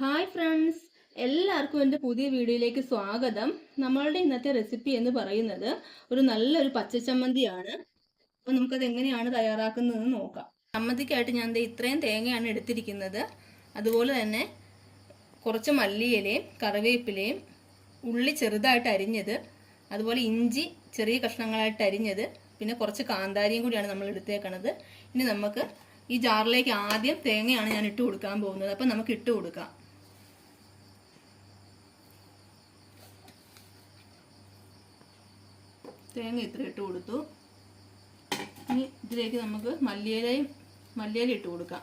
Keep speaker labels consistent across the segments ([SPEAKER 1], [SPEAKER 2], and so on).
[SPEAKER 1] Hi friends, എല്ലാവർക്കും എൻ്റെ പുതിയ വീഡിയോയിലേക്ക് സ്വാഗതം. നമ്മളുടെ ഇന്നത്തെ റെസിപ്പി എന്ന് പറയുന്നത് ഒരു നല്ലൊരു പച്ചച്ചമ്മന്തിയാണ്. അപ്പോൾ നമുക്കത് എങ്ങനെയാണ് തയ്യാറാക്കുന്നതെന്ന് നോക്കാം. ചമ്മന്തിക്കായിട്ട് ഞാൻ ഇത്രയും തേങ്ങയാണ് എടുത്തിരിക്കുന്നത്. അതുപോലെ തന്നെ കുറച്ച് മല്ലിയിലയും കറിവേപ്പിലയും, ഉള്ളി ചെറുതായിട്ട് അരിഞ്ഞത്, അതുപോലെ ഇഞ്ചി ചെറിയ കഷ്ണങ്ങളായിട്ട് അരിഞ്ഞത്, പിന്നെ കുറച്ച് കാന്താരിയും കൂടിയാണ് നമ്മൾ എടുത്തേക്കണത്. ഇനി നമുക്ക് ഈ ജാറിലേക്ക് ആദ്യം തേങ്ങയാണ് ഞാൻ ഇട്ട് കൊടുക്കാൻ പോകുന്നത്. അപ്പം നമുക്ക് ഇട്ട് കൊടുക്കാം. തേങ്ങ ഇത്ര ഇട്ട് കൊടുത്തു. ഇനി ഇതിലേക്ക് നമുക്ക് മല്ലിയില ഇട്ട് കൊടുക്കാം.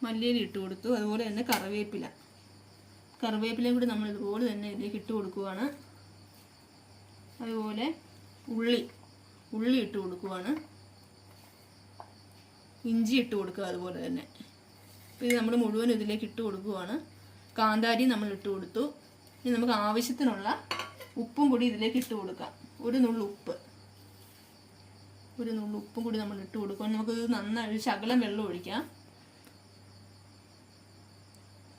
[SPEAKER 1] മല്ലിയില ഇട്ട് കൊടുത്തു. അതുപോലെ തന്നെ കറിവേപ്പിലയും കൂടി നമ്മൾ ഇതുപോലെ തന്നെ ഇതിലേക്ക് ഇട്ട് കൊടുക്കുവാണ്. അതുപോലെ ഉള്ളി ഇട്ട് കൊടുക്കുവാണ്. ഇഞ്ചി ഇട്ട് കൊടുക്കുക. അതുപോലെ തന്നെ ഇത് നമ്മൾ മുഴുവൻ ഇതിലേക്ക് ഇട്ട് കൊടുക്കുവാണ്. കാന്താരി നമ്മൾ ഇട്ട് കൊടുത്തു. ഇനി നമുക്ക് ആവശ്യത്തിനുള്ള ഉപ്പും കൂടി ഇതിലേക്ക് ഇട്ട് കൊടുക്കാം. ഒരു നുള്ളു ഉപ്പും കൂടി നമ്മൾ ഇട്ട് കൊടുക്കാം. നമുക്ക് നന്നായി ശകലം വെള്ളം ഒഴിക്കാം.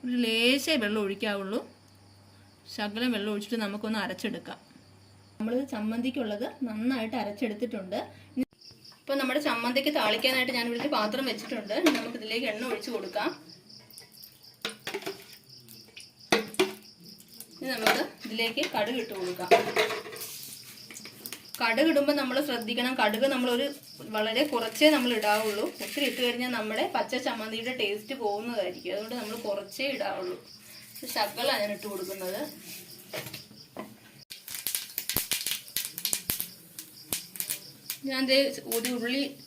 [SPEAKER 1] ഒരു ലേശേ വെള്ളം ഒഴിക്കാവുള്ളൂ. ശകലം വെള്ളം ഒഴിച്ചിട്ട് നമുക്കൊന്ന് അരച്ചെടുക്കാം. നമ്മൾ ചമ്മന്തിക്കുള്ളത് നന്നായിട്ട് അരച്ചെടുത്തിട്ടുണ്ട്. ഇപ്പം നമ്മുടെ ചമ്മന്തിക്ക് താളിക്കാനായിട്ട് ഞാൻ ഇവിടെ പാത്രം വെച്ചിട്ടുണ്ട്. നമുക്കിതിലേക്ക് എണ്ണ ഒഴിച്ച് കൊടുക്കാം. ഇനി നമുക്ക് ഇതിലേക്ക് കടുക് ഇട്ട് കൊടുക്കാം. കടുക് ഇടുമ്പോൾ നമ്മൾ ശ്രദ്ധിക്കണം, കടുക് നമ്മളൊരു വളരെ കുറച്ചേ നമ്മൾ ഇടാവുള്ളൂ. ഒത്തിരി ഇട്ട് കഴിഞ്ഞാൽ നമ്മുടെ പച്ച ചമ്മന്തിയുടെ ടേസ്റ്റ് പോകുന്നതായിരിക്കും. അതുകൊണ്ട് നമ്മൾ കുറച്ചേ ഇടാവുള്ളൂ. ശകലമാണ് ഞാൻ ഇട്ട് കൊടുക്കുന്നത്. ഞാൻ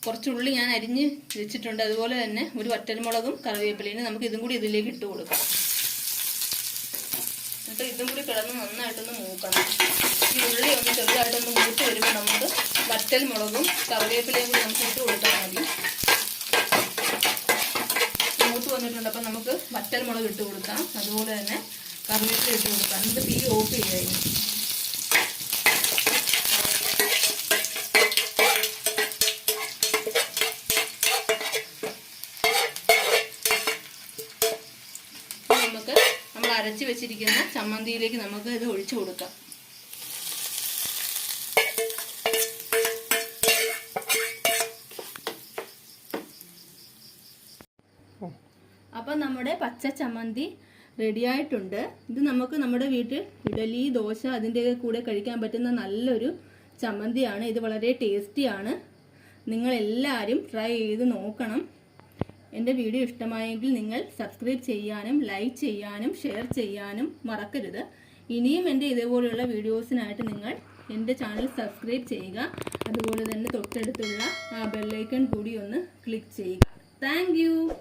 [SPEAKER 1] കുറച്ച് ഉള്ളി ഞാൻ അരിഞ്ഞ് വെച്ചിട്ടുണ്ട്. അതുപോലെ തന്നെ ഒരു വറ്റൽമുളകും കറിവേപ്പിലയും നമുക്ക് ഇതും കൂടി ഇതിലേക്ക് ഇട്ട് കൊടുക്കാം. എന്നിട്ട് ഇതും കൂടി കിടന്ന് നന്നായിട്ടൊന്ന് മൂക്കണം. ഈ ഉള്ളി ഒന്ന് ചെറുതായിട്ടൊന്ന് മൂത്ത് വരുമ്പോൾ നമുക്ക് വറ്റൽമുളകും കറിവേപ്പിലയും കൂടി നമുക്ക് ഇട്ട് കൊടുത്താൽ മതി. മൂത്ത് വന്നിട്ടുണ്ട്. അപ്പം നമുക്ക് വറ്റൽമുളക് ഇട്ട് കൊടുക്കാം. അതുപോലെ തന്നെ കറിവേപ്പില ഇട്ട് കൊടുക്കാം. എന്നിട്ട് തീ ഓഫ് ചെയ്യായിരുന്നു. നമ്മൾ അരച്ച് വെച്ചിരിക്കുന്ന ചമ്മന്തിയിലേക്ക് നമുക്ക് ഇത് ഒഴിച്ചു കൊടുക്കാം. അപ്പം നമ്മുടെ പച്ച ചമ്മന്തി റെഡി ആയിട്ടുണ്ട്. ഇത് നമുക്ക് നമ്മുടെ വീട്ടിൽ ഇഡലി, ദോശ അതിൻ്റെ കൂടെ കഴിക്കാൻ പറ്റുന്ന നല്ലൊരു ചമ്മന്തിയാണ്. ഇത് വളരെ ടേസ്റ്റിയാണ്. നിങ്ങളെല്ലാവരും ട്രൈ ചെയ്ത് നോക്കണം. എൻ്റെ വീഡിയോ ഇഷ്ടമായെങ്കിൽ നിങ്ങൾ സബ്സ്ക്രൈബ് ചെയ്യാനും ലൈക്ക് ചെയ്യാനും ഷെയർ ചെയ്യാനും മറക്കരുത്. ഇനിയും എൻ്റെ ഇതേപോലെയുള്ള വീഡിയോസിനായിട്ട് നിങ്ങൾ എൻ്റെ ചാനൽ സബ്സ്ക്രൈബ് ചെയ്യുക. അതുപോലെ തന്നെ തൊട്ടടുത്തുള്ള ആ ബെല്ലൈക്കൺ കൂടി ഒന്ന് ക്ലിക്ക് ചെയ്യുക. Thank you.